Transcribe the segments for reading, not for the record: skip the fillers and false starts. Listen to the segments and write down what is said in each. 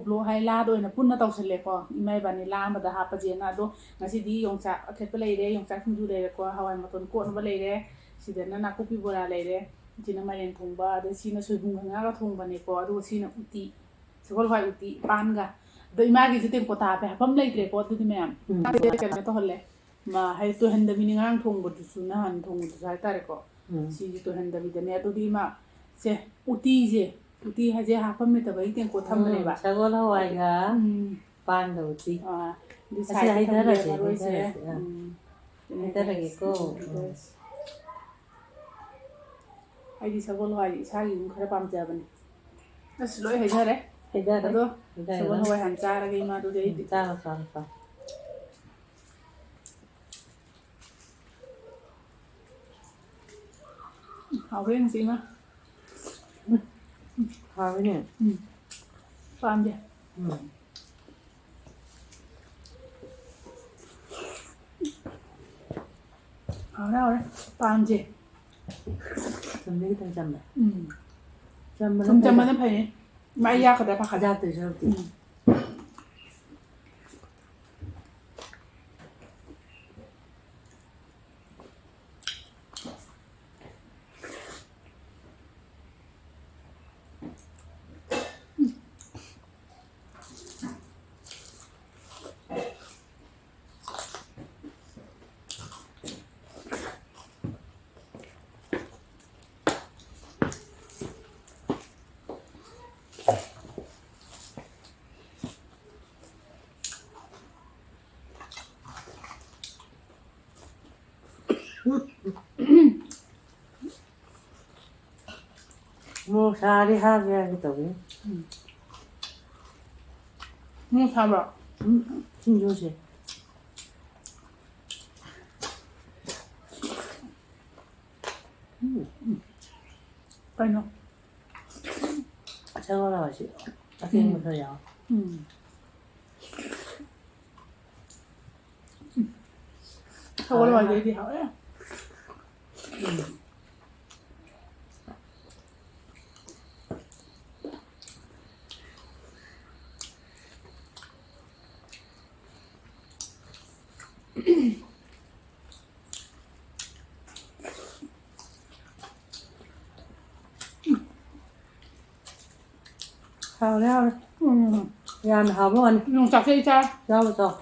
ublo hai la do na punna tawsale ko imai bani la amada hapa jena do ngasidi yongcha akhetpa leire yongcha khunju leire ko hawai maton ko no leire sidana nakupi bora leire jina maren thongba de sina soibung nga ga thongba ne ko adu sina uti sagol hoi uti panga do imagi jite ko ta pe hapam leire ko du me am ke to holle ma hai to henda bini ngang thongba du su na han thong du sai tare ko si to henda bi de ne adu di ma se uti je uti haje hapam me ta bai ten ko thamre ba sagol hawai ga pan da uti di sai hai dara je dara ge ko ai di sagol hawai sa gi khara pam ja ban as loi hai jare do sagol hawai han cha ra ge ma do de di cha sa hào cái gì mà hào cái này pam gì hào đâu đấy pam gì chấm mấy cái chấm này chấm mà nó phải mai ya cái đấy phải ra từ sau thì mua xa đi ha ra cái tàu sao vậy xin vô gì phải không sao là gì ở kia một thời gian sao có loại gì thì hỏi á hào leo ra mà hào luôn dùng chặt cây cha rau rồi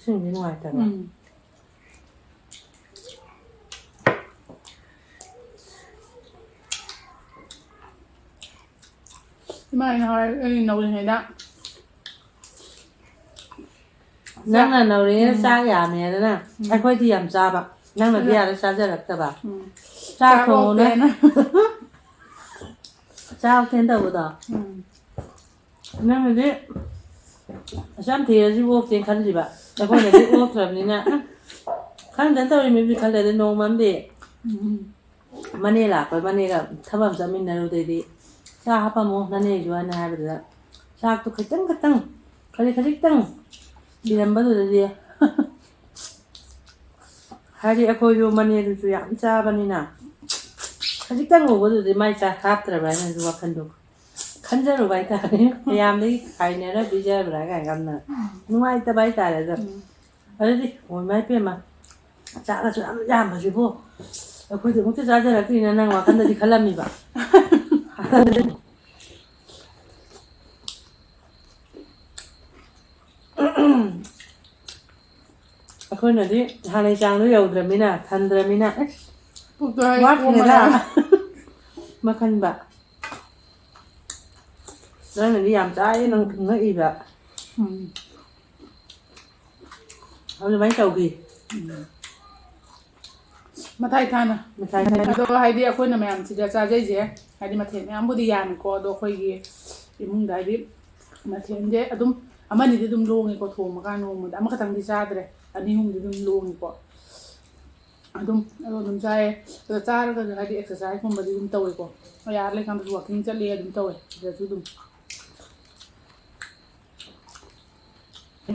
xin bên ngoài thật mà hỏi nấu như thế đó năng là nấu đấy xa gà này đó nè anh quay thì làm sao bạn năng là bia nó xa ra được các bạn xa khổ nữa sao thêm đầu đó năng là đấy sáng thì là vô tiền khăn gì bạn anh quay là đi vô làm gì nè khăn đến tao mình bị khăn để nấu mắm đi mani là phải mani là thắp làm sao mình nấu đây đi sa hapa mo nane juana habida sa to katang kali tang dilam ba do dia hari ako yo mani du ya cha bani na kali tang go do de mai cha hap tra ba na du khandu khanjaru bai ta ni yam ni khai ne ra bi ja bra ga gam na nuai ta bai ta ra ari di oi mai pe ma cha la chu am ya ma ji bo ako de mo te ja ja ra ti na na wa khanda di khalami ba aku nanti hari jang lu ya udah mina, tandra mina, wah nggak makan mbak, dan nanti yam cai nang nggak iba, aku main tau gi, mà thay than à đó hay đi aku nằm em chỉ để cha dây dễ hay đi mà thiệt em budi yam có đó khơi gì thì mùng đại đi mà thiệt dễ adum ama ni dum long ko thom ka no mo ama katang di sa dre ani hum dum long ko adum jai to char ka ga di exercise mo ba dum tawi ko ya le kan walking chali dum tawi da dum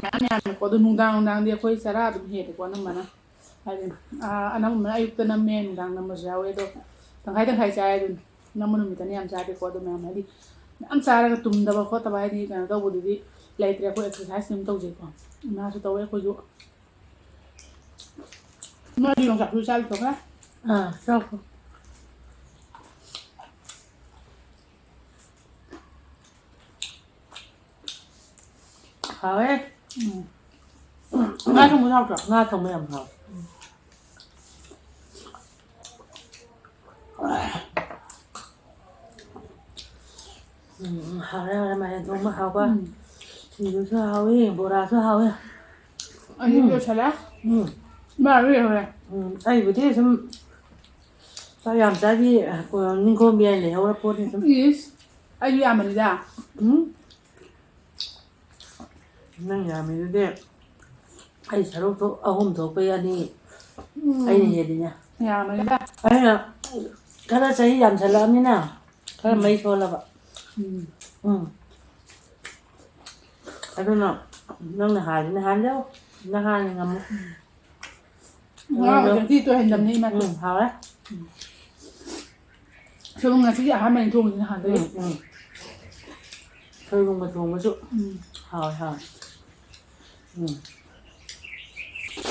ꯌꯥꯝꯅꯀꯣ ꯑꯗꯣ ꯅꯨꯡꯗꯥꯡꯗꯤ ꯑꯩꯈꯣꯏ ꯆꯔꯥ ꯑꯗꯨꯝ ꯍꯦꯜꯂꯦꯀꯣ ꯑꯅꯝꯕꯅ ꯍꯥꯏꯗꯤ ꯑꯅꯝꯕꯅ ꯑꯌꯨꯛꯇ ꯅꯝꯃꯦ ꯅꯨꯡꯗꯥꯡ ꯅꯝꯕꯁꯨ ꯌꯥꯎꯋꯦ ꯑꯗꯣ ꯇꯪꯈꯥꯏ ꯆꯥꯏ ꯑꯗꯨꯝ ꯅꯝꯕ ꯅꯨꯃꯤꯠꯇꯅ ꯌꯥꯝ ꯆꯥꯗꯦꯀꯣ ꯑꯗꯨ ꯃꯌꯥꯝ ꯍꯥꯏꯗꯤ ꯌꯥꯝ ꯆꯥꯔꯒ ꯇꯨꯝꯗꯕ ꯈꯣꯠꯇꯕ ꯍꯥꯏꯗꯤ ꯀꯩꯅꯣ ꯇꯧꯕꯗꯨꯗꯤ ꯂꯩꯇ꯭ꯔꯦ ꯑꯩꯈꯣꯏ ꯑꯦꯛꯁꯔꯁꯥꯏꯁ ꯑꯗꯨꯝ ꯇꯧꯖꯩꯀꯣ ꯏꯃꯥꯁꯨ ꯇꯧꯋꯦ ꯑꯩꯈꯣꯏꯁꯨ ꯅꯣꯏꯗꯤ ꯌꯣꯡꯆꯥꯛꯁꯨ ꯆꯥꯗ꯭ꯔꯣ ꯆꯥꯎ 하왜? ꯉꯥ ꯊꯣꯡꯕ ꯍꯥꯎꯇ꯭ꯔꯣ? ꯉꯥ ꯊꯣꯡꯕ ꯌꯥꯝ ꯍꯥꯎꯋꯦ. 하래 마늘 너무 하고 지도도 하위 보라도 하위. 아니 이거 잘해? 말을 해. 아이부터 좀 사람 자기 그 ninkombian le hawra poni 좀. Yes. 아니 야만이다. ꯅꯪ ꯌꯥꯝꯃꯤꯗꯨꯗꯤ ꯑꯩ ꯁꯔꯨꯛꯇꯣ ꯑꯍꯨꯝ ꯊꯣꯛꯄ ꯌꯥꯅꯤ ꯑꯩꯅ ꯍꯦꯜꯂꯤꯅꯦ 야만이다. ꯑꯩꯅ ꯈꯔ ꯆꯍꯤ ꯌꯥꯝꯁꯜꯂꯛꯑꯕꯅꯤꯅ ꯈꯔ ꯃꯩ ꯁꯣꯜꯂꯕ ꯑꯗꯨꯅ ꯅꯪꯅ ꯍꯥꯜꯂꯤꯅ ꯍꯥꯜꯂꯣ ꯅꯍꯥꯟꯅ ꯉꯝꯃꯨ ꯉꯁꯤ ꯇꯣꯏꯍꯟꯗꯕꯅꯤ ꯏꯃꯥꯗꯤ ꯍꯥꯎꯔꯦ ꯁꯣꯏꯕꯨꯝ ꯉꯁꯤꯗꯤ ꯑꯍꯥꯟꯕꯅꯤ ꯊꯣꯡꯉꯤꯁꯤ ꯅꯍꯥꯟꯗꯒꯤ ꯁꯣꯏꯕꯨꯝꯒ ꯊꯣꯡꯕꯁꯨ ꯍꯥꯎꯋꯦ ꯍꯥꯎꯋꯦ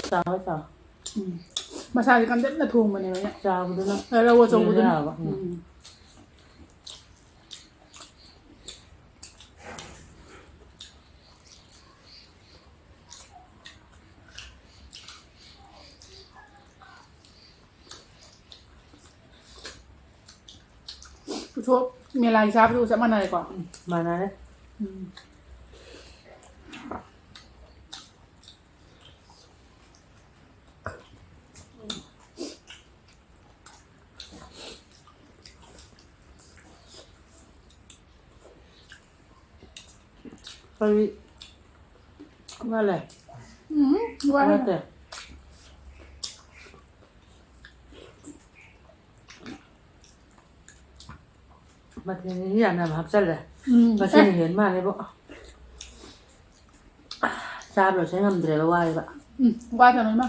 ꯆꯥꯎꯋꯦ ꯆꯥꯎꯋꯦ ꯃꯁꯥꯁꯦ ꯀꯟꯖꯟꯅ ꯊꯣꯡꯕꯅꯦꯕ ꯑꯩꯅ ꯆꯥꯕꯗꯨꯅ ꯔꯧ ꯑꯆꯧꯕꯗꯨꯅ ꯍꯥꯎꯕ ꯎꯁꯣꯞ ꯃꯦꯂꯥꯒꯤ ꯆꯥꯕꯗꯨꯒ ꯆꯞ ꯃꯥꯟꯅꯔꯦꯀꯣ ꯃꯥꯟꯅꯔꯦ ꯀꯔꯤ ꯋꯥꯠꯂꯦ ꯋꯥꯠꯇꯦ ꯃꯊꯦꯜꯁꯤ ꯌꯥꯝ ꯍꯥꯞꯆꯜꯂꯦ ꯉꯁꯤꯅ ꯍꯦꯟ ꯃꯥꯜꯂꯦꯕꯣ ꯆꯥꯕ ꯂꯣꯏꯁꯟ ꯉꯝꯗ꯭ꯔꯦꯕ ꯋꯥꯏꯕ ꯋꯥꯗꯕ ꯏꯃꯥ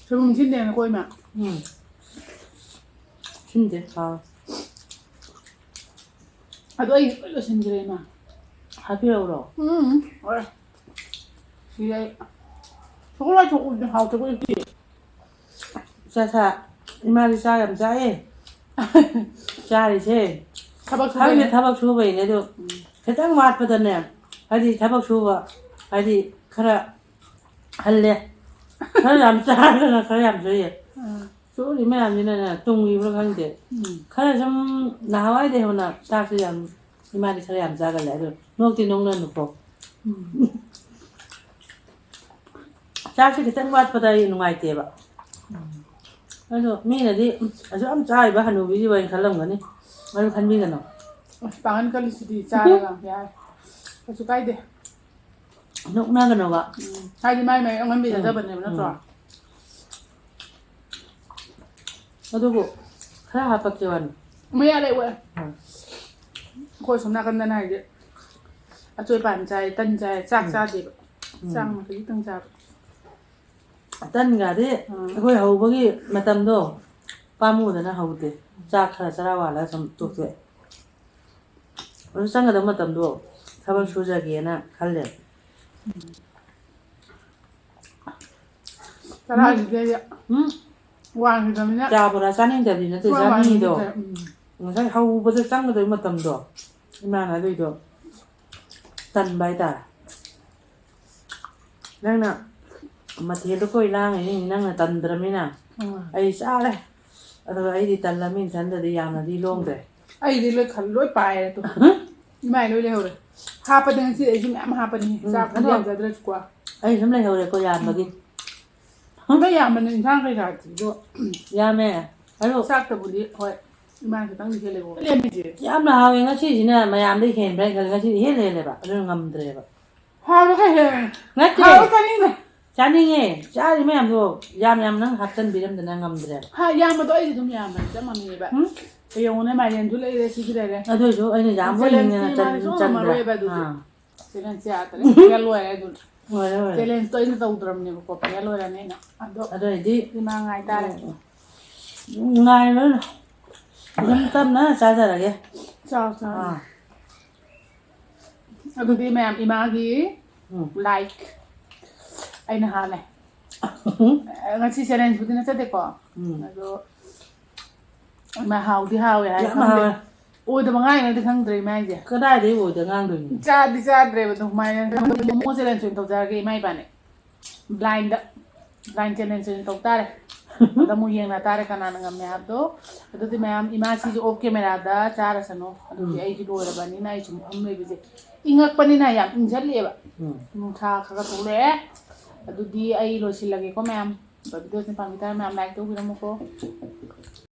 ꯁꯣꯏꯕꯨꯝ ꯁꯤꯟꯗꯦꯅꯀꯣ ꯏꯃꯥ ꯁꯤꯟꯗꯦ ꯍꯥꯎꯋꯦ ꯑꯗꯣ ꯑꯩ ꯂꯣꯏ ꯂꯣꯏꯁꯤꯟꯈ꯭ꯔꯦ ꯏꯃꯥ ꯍꯥꯞꯄꯤꯔꯛꯎꯔꯣ ꯍꯣꯏ ꯁꯤ ꯑꯩ ꯁꯒꯣꯜ ꯊꯣꯛꯄꯗꯤ ꯍꯥꯎꯇꯕ ꯏꯗꯤ ꯆꯥ 이마리 ꯆꯥꯛ ꯌꯥꯝ ꯆꯥꯏꯌꯦ ꯆꯥꯔꯤꯁꯦ ꯊꯕꯛ ꯈꯪꯗꯦ ꯁꯨꯕꯩꯅꯦ ꯊꯕꯛ ꯁꯨꯕꯩꯅꯦ ꯑꯗꯣ ꯈꯤꯇꯪ ꯋꯥꯠꯄꯗꯅꯦ ꯍꯥꯏꯗꯤ ꯊꯕꯛ ꯁꯨꯕ ꯍꯥꯏꯗꯤ ꯈꯔ ꯍꯜꯂꯦꯈꯔ ꯌꯥꯝ ꯆꯥꯔꯒꯅ ꯈꯔ ꯌꯥꯝ ꯁꯨꯏꯌꯦ ꯁꯨꯔꯤ ꯃꯌꯥꯝꯁꯤꯅꯅꯦ ꯇꯨꯡꯉꯤꯕ꯭ꯔꯥ ꯈꯪꯗꯦꯈꯔ ꯁꯨꯝ ꯅꯍꯥꯟꯋꯥꯏꯗꯩ ꯍꯧꯅ ꯆꯥꯛꯁꯦ ꯌꯥꯝ 이마리ꯈꯔ ꯌꯥꯝ ꯆꯥꯒꯜꯂꯦ ꯑꯗꯣ ꯅꯣꯛꯇꯤ ꯅꯣꯛꯅꯅꯨꯀꯣ ꯆꯥꯛꯁꯦ ꯈꯤꯇꯪ ꯋꯥꯠꯄꯗ ꯑꯩ ꯅꯨꯡꯉꯥꯏꯇꯦꯕ ꯑꯗꯣ ꯃꯤꯅꯗꯤ ꯑꯁꯨꯛ ꯌꯥꯝ ꯆꯥꯔꯤꯕ ꯍꯅꯨꯕꯤꯁꯤꯕꯨ ꯑꯣꯏꯅ ꯈꯜꯂꯝꯒꯅꯤ ꯑꯗꯨ ꯈꯟꯕꯤꯒꯅꯨ ꯄꯥꯡꯒꯟ ꯀꯜꯂꯤꯁꯤꯗꯤ ꯆꯥꯔꯒ ꯌꯥꯔꯦ ꯀꯩꯁꯨ ꯀꯥꯏꯗꯦ ꯅꯣꯛꯅꯒꯅꯣꯕ ꯍꯥꯏꯗꯤ ꯃꯥꯏ ꯑꯉꯝꯕꯤ ꯆꯠꯆꯕꯅꯦꯕ ꯅꯠꯇ꯭ꯔꯣ ꯑꯗꯨꯕꯨ ꯈꯔ ꯍꯥꯞꯄꯛꯀꯦ ꯋꯥꯅꯤ ꯃꯌꯥ ꯂꯩ ꯑꯣꯏ ꯑꯩꯈꯣꯏ ꯁꯣꯝ ꯅꯥꯀꯟꯗꯅ ꯍꯥꯏꯗꯤ ꯑꯆꯣꯏꯄꯥꯟ ꯆꯥꯏ ꯇꯟ ꯆꯥꯏ ꯆꯥꯛ ꯆꯥꯗꯦꯕ ꯆꯥꯛꯅ ꯈꯖꯤꯛꯇꯪ ꯆꯥꯕ ꯇꯟꯒꯗꯤ ꯑꯩꯈꯣꯏ ꯍꯧꯕꯒꯤ ꯃꯇꯝꯗꯣ ꯄꯥꯝꯃꯨꯗꯅ ꯍꯧꯗꯦ ꯆꯥꯛ ꯈꯔ ꯆꯔꯥ ꯋꯥꯜꯂꯒ ꯁꯨꯝ ꯇꯣꯛꯊꯣꯛꯑꯦ ꯑꯗꯨ ꯆꯪꯒꯗꯕ ꯃꯇꯝꯗꯣ ꯊꯕꯛ ꯁꯨꯖꯒꯦꯅ ꯈꯜꯂꯦ ꯆꯔꯥꯒꯤꯗꯤ ꯋꯥꯡꯈꯤꯗꯕꯅꯤꯅ ꯆꯥ ꯕꯣꯔꯥ ꯆꯥꯅꯤꯡꯗꯕꯗꯤ ꯅꯠꯇꯦ ꯆꯥꯅꯤꯡꯉꯤꯗꯣ ꯉꯁꯥꯏ ꯍꯧꯕꯗ ꯆꯪꯒꯗꯕ ꯃꯇꯝꯗꯣ ꯏꯃꯥꯅ ꯑꯗꯨꯏꯗꯣ ꯇꯟꯕ ꯍꯥꯏꯇꯥꯔꯦ ꯅꯪꯅ ꯃꯊꯦꯜꯗꯣ ꯀꯣꯏ ꯂꯥꯡꯉꯤꯅꯤ ꯅꯪꯅ ꯇꯟꯗ꯭ꯔꯃꯤꯅ ꯑꯩ ꯆꯥꯔꯦ ꯑꯗꯨꯒ ꯑꯩꯗꯤ ꯇꯜꯂꯃꯤꯅ ꯏꯊꯟꯗꯗꯤ ꯌꯥꯝꯅꯗꯤ ꯂꯣꯡꯗ꯭ꯔꯦ ꯑꯩꯗꯤ ꯂꯣꯏ ꯂꯣꯏ ꯄꯥꯏꯔꯦ ꯇꯣ ꯏꯃꯥꯏ ꯂꯣꯏ ꯂꯩꯍꯧꯔꯦ ꯍꯥꯞꯄꯗꯤ ꯉꯁꯤ ꯑꯩꯁꯨ ꯃꯌꯥꯝ ꯍꯥꯞꯄꯅꯤ ꯆꯥꯛꯄꯨꯗꯤ ꯌꯥꯝꯖꯗ꯭ꯔꯁꯨꯀꯣ ꯑꯩ ꯁꯨꯝ ꯂꯩꯍꯧꯔꯦꯀꯣ ꯌꯥꯝꯕꯒꯤ ꯂꯣꯏ ꯌꯥꯝꯕꯅꯦ ꯏꯟꯁꯥꯡ ꯀꯩꯀꯥꯗꯣ ꯌꯥꯝꯃꯦ ꯑꯗꯣ ꯆꯥꯛꯇꯕꯨꯗꯤ ꯍꯣꯏ ꯏꯃꯥꯅ ꯈꯤꯇꯪꯗꯤ ꯍꯦꯜꯂꯦꯀꯣ ꯂꯦꯝꯃꯤꯁꯦ ꯌꯥꯝꯅ ꯍꯥꯎꯋꯦ ꯉꯁꯤꯁꯤꯅ ꯃꯌꯥꯝꯗꯩ ꯍꯦꯟꯕ꯭ꯔꯥ ꯈꯜꯂꯦ ꯉꯁꯤꯗꯤ ꯏꯍꯦꯟ ꯍꯦꯜꯂꯦꯕ ꯑꯗꯨꯅ ꯉꯝꯗ꯭ꯔꯦꯕ ꯍꯥꯎꯕ ꯀꯩ ꯍꯦꯜꯂꯦ ꯅꯠꯇꯦ ꯍꯥꯎꯕ ꯆꯥꯅꯤꯡꯗꯦ ꯆꯥꯅꯤꯡꯉꯦ ꯆꯥꯔꯤ ꯃꯌꯥꯝꯗꯣ ꯌꯥꯝ ꯅꯪ ꯍꯥꯞꯆꯟꯕꯤꯔꯝꯗꯅ ꯉꯝꯗ꯭ꯔꯦ ꯍꯥ ꯌꯥꯝꯕꯗꯣ ꯑꯩꯗꯤ ꯑꯗꯨꯝ ꯌꯥꯝꯕꯅꯤ ꯆꯞ ꯃꯥꯟꯅꯩꯕ ꯌꯦꯡꯉꯨꯅꯦ ꯃꯥꯏꯔꯦꯟꯁꯨ ꯂꯩꯔꯦ ꯁꯤꯁꯨ ꯂꯩꯔꯦ ꯑꯗꯨꯏꯁꯨ ꯑꯩꯅ ꯌꯥꯝ ꯆꯦꯂꯦꯟꯖꯇꯤ ꯑꯣꯏꯅꯤꯡꯗꯅ ꯃꯥꯗꯤ ꯁꯨꯡꯉꯝ ꯆꯟꯗ꯭ꯔꯦ ꯉꯝꯃꯔꯣꯏꯕ ꯑꯗꯨꯗꯤ ꯑꯥ ꯆꯦꯂꯦꯟꯖ ꯌꯥꯗ꯭ꯔꯦ ꯐꯦꯜ ꯑꯣꯏꯔꯦ ꯑꯗꯨꯅ ꯂꯣꯏꯔꯦ ꯆꯦꯂꯦꯟꯖꯇꯣ ꯑꯩꯅ ꯇꯧꯗ꯭ꯔꯕꯅꯦꯕꯀꯣ ꯐꯦꯜ ꯑꯣꯏꯔꯅꯤꯅ ꯑꯗꯣ ꯑꯗꯨꯏꯗꯤ ꯏꯃꯥ ꯉꯥꯏꯇꯥꯔꯦ ꯉꯥꯏꯔꯣꯏ ꯑꯗꯨꯝ ꯇꯞꯅ ꯆꯥꯖꯔꯒꯦ ꯆꯥꯎ ꯆꯥꯎ ꯑꯥ ꯑꯗꯨꯗꯤ ꯃꯌꯥꯝ ꯏꯃꯥꯒꯤ ꯂꯥꯏꯛ ꯑꯩꯅ ꯍꯥꯜꯂꯦ ꯉꯁꯤ ꯆꯦꯂꯦꯟꯖꯕꯨꯗꯤ ꯅꯠꯆꯗꯦꯀꯣ ꯑꯗꯣ ꯏꯃꯥ ꯍꯥꯎꯗꯤ ꯍꯥꯎꯋꯦ ꯍꯥꯏ ꯌꯥꯝ ꯈꯪꯗꯦ ꯍꯥꯎꯋꯦ ꯑꯣꯏꯗꯕ ꯉꯥꯡꯉꯤꯔꯗꯤ ꯈꯪꯗ꯭ꯔꯦ ꯏꯃꯥ ꯍꯥꯏꯁꯦ ꯀꯗꯥꯏꯗꯒꯤ ꯑꯣꯏꯗ ꯉꯥꯡꯗꯣꯏꯅꯣ ꯆꯥꯗꯤ ꯆꯥꯗ꯭ꯔꯦꯕ ꯑꯗꯨꯃꯥꯏꯅ ꯃꯣꯃꯣ ꯆꯦꯂꯦꯟꯖ ꯑꯣꯏꯅ ꯇꯧꯖꯔꯒꯦ ꯏꯃꯥ ꯏꯕꯥꯅꯤ ꯕ꯭ꯂꯥꯏꯟ ꯆꯦꯂꯦꯟꯖ ꯑꯣꯏꯅ ꯇꯧ ꯇꯥꯔꯦ ꯑꯗ ꯑꯃꯨꯛ ꯌꯦꯡꯅ ꯇꯥꯔꯦ ꯀꯅꯥꯅ ꯉꯝꯃꯦ ꯍꯥꯏꯕꯗꯣ ꯑꯗꯨꯗꯤ ꯃꯌꯥꯝ ꯏꯃꯥꯁꯤꯁꯨ ꯑꯣꯐ ꯀꯦꯃꯦꯔꯥꯗ ꯆꯥꯔꯁꯅꯨ ꯑꯗꯨꯗꯤ ꯑꯩꯁꯨ ꯂꯣꯏꯔꯕꯅꯤꯅ ꯑꯩ ꯁꯨꯝ ꯐꯝ ꯂꯩꯕꯁꯦ ꯏꯪꯉꯛꯄꯅꯤꯅ ꯌꯥꯝ ꯏꯪꯁꯤꯜꯂꯛꯑꯦꯕ ꯅꯨꯡꯁꯥ ꯈꯔ ꯊꯣꯛꯂꯛꯑꯦ ꯑꯗꯨꯗꯤ ꯑꯩ ꯂꯣꯏꯁꯤꯜꯂꯒꯦꯀꯣ ꯃꯌꯥꯝ ꯚꯤꯗꯤꯑꯣꯁꯦ ꯄꯥꯝꯕꯤ ꯇꯥꯔꯦ ꯃꯌꯥꯝ ꯂꯥꯏꯛ ꯇꯧꯕꯤꯔꯝꯃꯨꯀꯣ